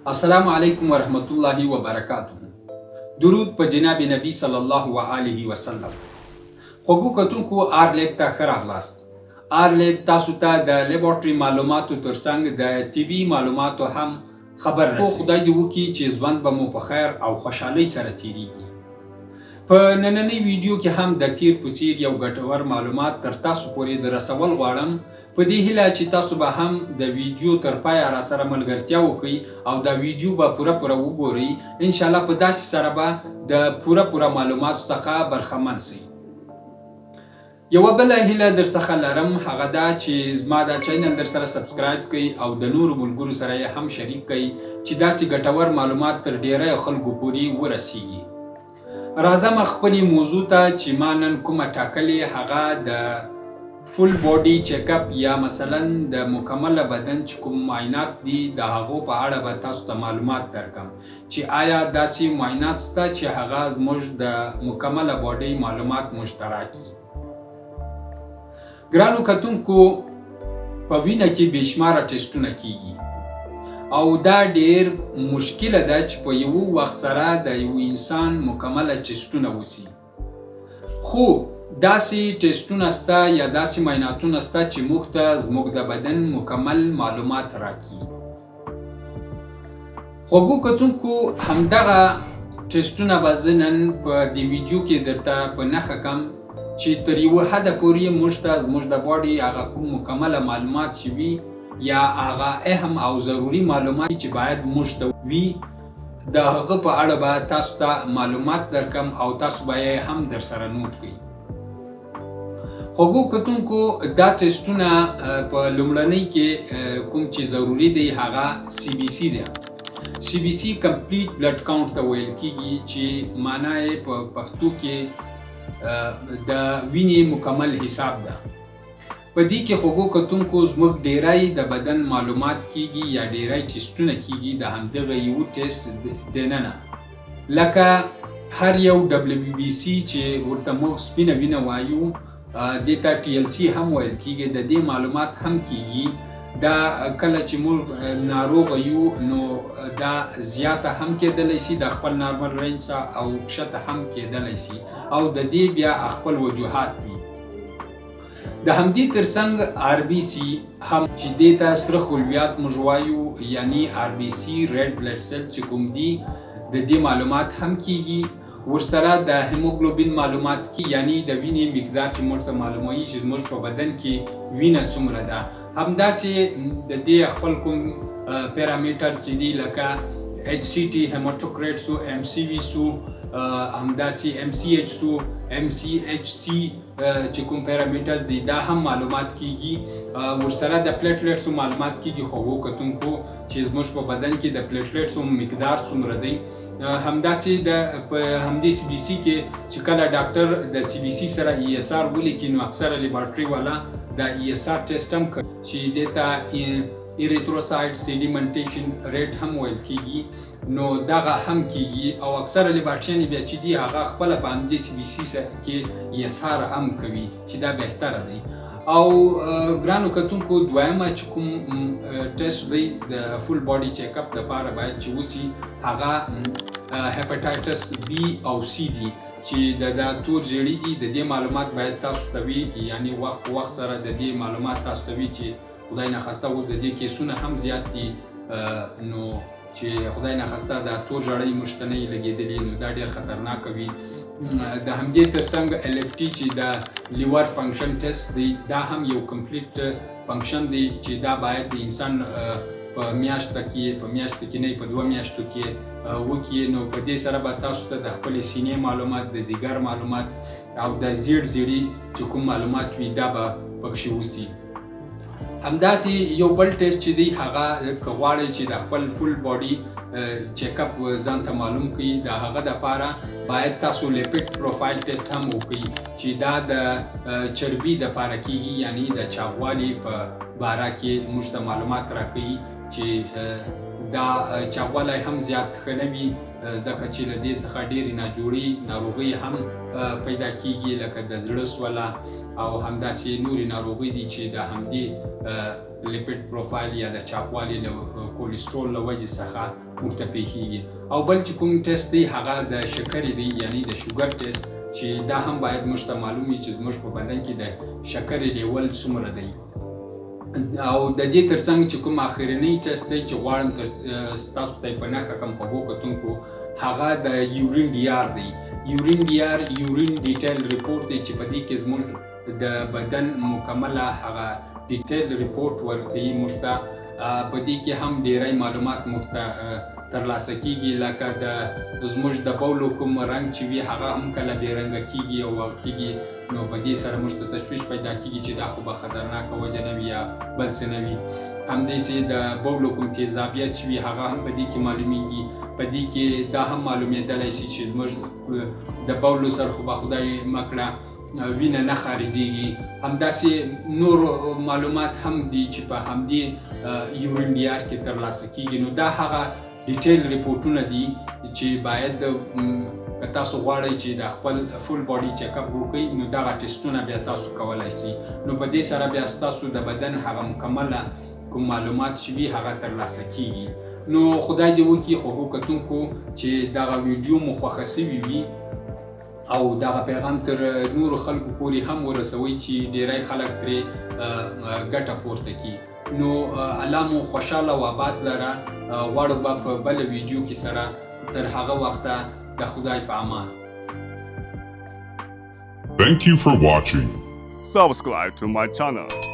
السلام علیکم ورحمت الله وبرکاته. درود په جناب نبی صلی الله علیه وسلم. خوږو کتونکو آر لیب ته ښه راغلاست. آر لیب تاسو ته د لیبارټري معلوماتو ترڅنګ د طبي معلوماتو هم خبر رسوي. خدای دې وکړي چې ژوند به مو په خیر او خوشحالۍ سره تیریږي. په نننۍ ویډیو کې هم د تیر په څیر یو ګټور معلومات تر تاسو پورې د رسول غواړم، په دې هیله چې تاسو به هم د ویډیو تر پایه را سره ملګرتیا وکړئ او دا ویډیو به پوره وګورئ. ان شاء الله په داسې سره به د پوره معلوماتو څخه برخمن شئ. یوه بله هیله در څخه لرم، هغه دا چې زما دا چینل در سره سبسکرایب کړئ او د نورو ملګرو سره یې هم شریک کړئ چې داسې ګټور معلومات تر ډیری خلکو پورې ورسیږي. راځم خپلې موضوع ته چې ما نن کومه ټاکلې، هغه د فول باډي چیک اپ یا مثلا د مکمله بدن چې کوم معاینات دي د هغو په اړه به تاسو ته معلومات درکم چې آیا داسې معاینات شته چې هغه زموږ د مکمله باډي معلومات مشترک دي. ګرانو کتونکو، په وینه کې بېشماره ټسټونه کیږي او دا ډیر مشکله ده چې په یو وخت سره د یو انسان مکمله ټسټونه وسی. خو داسې ټسټونه شته یا داسې معایناتونه شته چې موږ ته زموږ د بدن مکمل معلومات راکړي. خوږو کتونکو، همدغه ټسټونه به زه نن په دې ویډیو کې درته په نښه کړم چې تر یوه حده پورې موږ ته زموږ د باډي هغه کوم مکمله معلومات چې وي یا هغه اهم او ضروري معلومات چې باید موږ ته وي، د هغه په اړه به تاسو ته معلومات درکم او تاسو به یې هم در سره نوٹ کړئ. خوږو کتونکو، دا ټسټونه په لومړنۍ کې کوم چې ضروري دی هغه CBC دی. CBC کمپلیټ بلډ کاونټ ته ویل کیږي چې معنا یې په پښتو کې د وینې مکمل حساب ده. په دې کې خوږو کتونکو زموږ ډیری د بدن معلومات کیږي یا ډیری ټسټونه کیږي د همدغه یو ټسټ دننه، لکه هر یو WBC چې ورته موږ سپینه وینه وایو، دې ته TLC هم ویل کیږي، د دې معلومات هم کیږي. دا کله چې موږ ناروغ یو نو دا زیاته هم کېدلی شي د خپل نارمل رینج څخه او کښته هم کېدلی شي او د دې بیا خپل وجوهات وي. د همدې ترڅنګ RBC هم چې دې ته سره خلویات موږ وایو یعنی RBC ریډ بلډ سیل چې کوم دي، د دې معلومات هم کیږي. ورسره د هیموګلوبین معلومات کی یعنی د وینې مقدار چې موږ ته معلوموي چې زموږ په بدن کې وینه څومره ده. همداسې د دې خپل کوم پیرامیټر چې دي لکه HCT هیماتوکریټ سو، MCV سو، همداسې MCH سو، MCHC چې کوم پیرامیټر دی دا هم معلومات کیږي. ورسره د پلیټلیټسو معلومات کیږي. خوږو کتونکو چې زموږ په بدن کې د پلیټلیټسو مقدار څومره دی. همداسې د په همدې CBC کې چې کله ډاکټر د CBC سره ESR ولیکي نو اکثره لیبارټري والا د ESR ټیسټ هم کوي چې دې ته ایریتروسایټ سیډیمنټیشن ریټ هم ویل کیږي، نو دغه هم کیږي او اکثره لیبارټریان بیا چې دي هغه خپل په همدې CBC کې ESR هم کوي چې دا بهتره دی. او ګرانو کتونکو، دویمه چې کوم ټیسټ دی د فول باډي چیک اپ لپاره باید چې وسی هغه هیپاټایټس B او C دي چې د تور ژیړي دي. د دې معلومات باید تاسو ته وي، یعنی وخت په وخت سره د دې معلومات تاسو ته وي چې خدای نخواسته اوس د دې کیسونه هم زیات دي، نو چې خدای نخواسته د تور ژړۍ موږ ته نه یې لګېدلې نو دا ډېر خطرناک وي. د همدې ترڅنګ LFT چې د لیور فنکشن ټیسټ دی دا هم یو کمپلیټ فنکشن دی چې دا باید د انسان په میاشته کې نه په 2 میاشتو کې وکړي. نو په دې سره به تاسو ته د خپلې سینې معلومات، د ځیګر معلومات او د زیړي چې کوم معلومات وي دا به پکښې وسي. همداسې یو بل ټیسټ چې دی هغه که غواړئ چې د خپل فول باډي چیک اپ ځان ته معلوم کړئ، د هغه دپاره باید تاسو لیپټ پروفایل ټیسټ هم وکړئ چې دا د چربي دپاره کیږي، یعنی د چاغوالي په باره کې موږ ته معلومات راکوي چې دا چاغوالی هم زیات ښه نه وي ځکه چې له دې څخه ډېرې ناجوړې ناروغۍ هم پیدا کیږي لکه د زړه سوله او همداسې نورې ناروغۍ دي چې د همدې لیپیډ پروفایل یا د چاغوالي له کولیسټرول له وجې څخه موږ ته پیښیږي. او بل چې کوم ټیسټ دی هغه د شکرې دی یعنی د شوګر ټیسټ چې دا هم باید موږ ته معلوم وي چې زموږ په بدن کې د شکرې لیول څومره دی. او د دې ترڅنګ چې کوم اخرنی ټیسټ دی چې غواړم ستاسو ته په نښه کړم خوږو کتونکو هغه د یورین ډي آر دی. یورین ډي آر یورین ډیټیل ریپورټ دی چې په دې کې زموږ د بدن مکمله هغه ډیټیل ریپورټ ورکوي موږ ته. په دې کې هم ډیری معلومات موږ ته ترلاسه کیږي لکه د زموږ د بولو کوم رنګ چې وي هغه هم کله بې رنګه کیږي او کیږي نو په دې سره موږ ته تشویش پیدا کیږي چې دا خو به خطرناکه وجه نه وي یا بل څه نه وي. همداسې د بولو کوم تیزابیت چې وي هغه هم په دې کې معلومیږي. په دې کې دا هم معلومېدلی شي چې زموږ د بولو سره خو به خدای مکړه وینه نه خارجېږي. همداسې نور معلومات هم دي چې په همدې یورین ډي آر کې ترلاسه کیږي. نو دا هغه ډیټیل ریپورټونه دي چې باید که تاسو غواړئ چې د خپل فول باډي چیک اپ وکړئ نو دغه ټیسټونه بیا تاسو کولی شئ. نو په دې سره بیا ستاسو د بدن هغه مکمله کوم معلومات چې وي هغه ترلاسه کیږي. نو خدای دې وکړي خوږو کتونکو چې دغه ویډیو مو خوښه سوي وي او دغه پیغام تر نورو خلکو پورې هم ورسوئ چې ډیری خلک ترې ګټه پورته کړي. نو الله مو خوشحاله او آباد لره. غواړو به په بله ویډیو کې سره تر هغه وخته د خدای په امان. Thank you for watching. Subscribe to my channel.